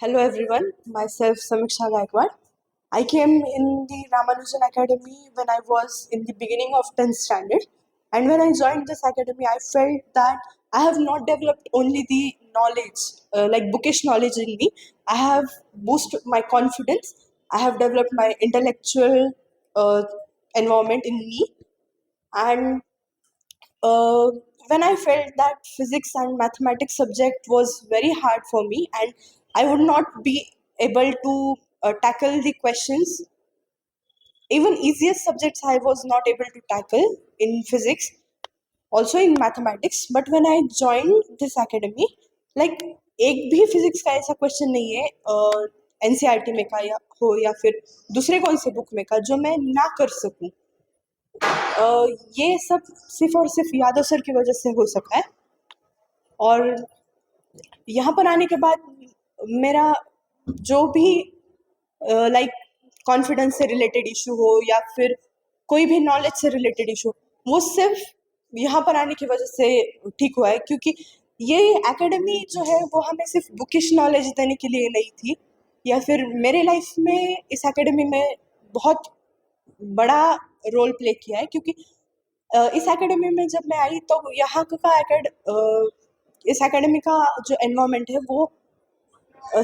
Hello everyone, myself Samiksha Gaikwad. I came in the Ramanujan Academy when I was in the beginning of 10th standard, and when I joined this academy, I felt that I have not developed only the knowledge, like bookish knowledge in me. I have boosted my confidence. I have developed my intellectual uh, environment in me, and uh, when I felt that physics and mathematics subject was very hard for me and I would not be able to tackle the questions, even easiest subjects I was not able to tackle in physics, also in mathematics. But when I joined this academy, like एक भी physics का ऐसा question नहीं है NCERT में का या हो या फिर दूसरे कौन से बुक में का जो मैं ना कर सकूं। ये सब सिर्फ और सिर्फ यादव सर की वजह से हो सका है। और यहाँ पर आने के बाद मेरा जो भी लाइक कॉन्फिडेंस से रिलेटेड इशू हो या फिर कोई भी नॉलेज से रिलेटेड इशू, वो सिर्फ यहाँ पर आने की वजह से ठीक हुआ है, क्योंकि ये एकेडमी जो है वो हमें सिर्फ बुकिश नॉलेज देने के लिए नहीं थी, या फिर मेरे लाइफ में इस एकेडमी में बहुत बड़ा रोल प्ले किया है। क्योंकि इस एकेडमी में जब मैं आई तो यहाँ का इस एकेडमी का जो एनवायरनमेंट है वो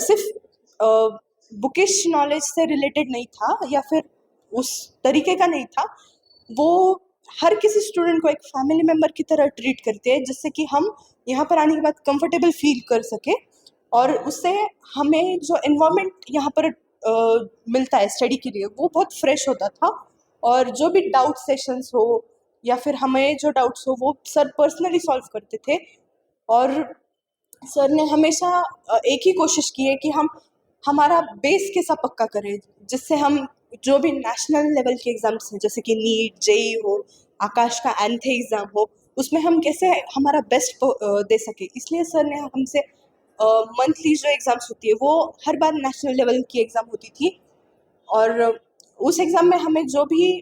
सिर्फ बुकिश नॉलेज से रिलेटेड नहीं था या फिर उस तरीके का नहीं था। वो हर किसी स्टूडेंट को एक फैमिली मेम्बर की तरह ट्रीट करते हैं, जिससे कि हम यहाँ पर आने के बाद कंफर्टेबल फील कर सके, और उससे हमें जो एनवायरनमेंट यहाँ पर मिलता है स्टडी के लिए वो बहुत फ्रेश होता था। और जो भी डाउट सेशंस हो या फिर हमें जो डाउट्स हो वो सर पर्सनली सॉल्व करते थे। और सर ने हमेशा एक ही कोशिश की है कि हम हमारा बेस कैसा पक्का करें, जिससे हम जो भी नेशनल लेवल के एग्ज़ाम्स हैं जैसे कि नीट, जेईई हो, आकाश का एंथे एग्ज़ाम हो, उसमें हम कैसे हमारा बेस्ट दे सके। इसलिए सर ने हमसे मंथली जो एग्ज़ाम्स होती है वो हर बार नेशनल लेवल की एग्ज़ाम होती थी, और उस एग्ज़ाम में हमें जो भी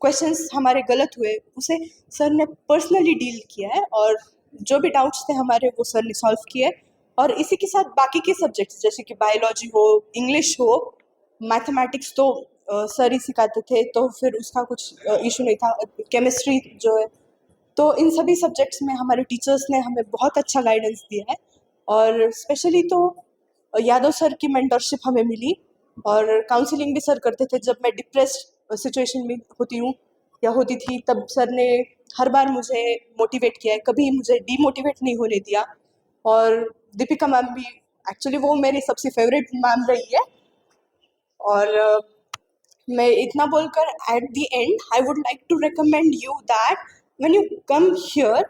क्वेश्चंस हमारे गलत हुए उसे सर ने पर्सनली डील किया है, और जो भी डाउट्स थे हमारे वो सर ने सॉल्व किए। और इसी के साथ बाकी के सब्जेक्ट्स जैसे कि बायोलॉजी हो, इंग्लिश हो, मैथमेटिक्स तो सर ही सिखाते थे, तो फिर उसका कुछ इशू नहीं था। केमिस्ट्री जो है, तो इन सभी सब्जेक्ट्स में हमारे टीचर्स ने हमें बहुत अच्छा गाइडेंस दिया है। और स्पेशली तो यादव सर की मेंटरशिप हमें मिली, और काउंसलिंग भी सर करते थे। जब मैं डिप्रेस्ड सिचुएशन में होती हूँ या होती थी तब सर ने हर बार मुझे मोटिवेट किया है, कभी मुझे डीमोटिवेट नहीं होने दिया। और दीपिका मैम भी, एक्चुअली वो मेरी सबसे फेवरेट मैम रही है। और मैं इतना बोलकर at the end I would like to recommend you that when you come here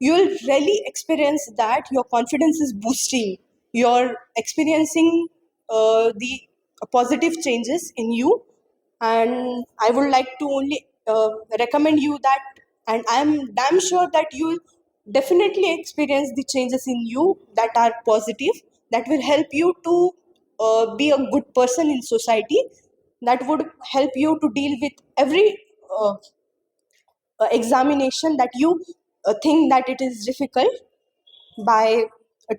you will really experience that your confidence is boosting, you're experiencing the positive changes in you. And I would like to only recommend you that, and I am damn sure that you will definitely experience the changes in you that are positive, that will help you to be a good person in society, that would help you to deal with every uh, examination that you think that it is difficult, by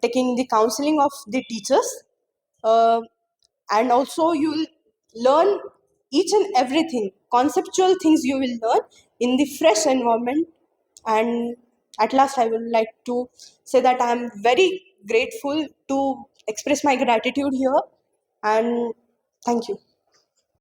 taking the counseling of the teachers. uh, and also you will learn each and everything, conceptual things you will learn in the fresh environment. And at last I would like to say that I am very grateful to express my gratitude here, and thank you.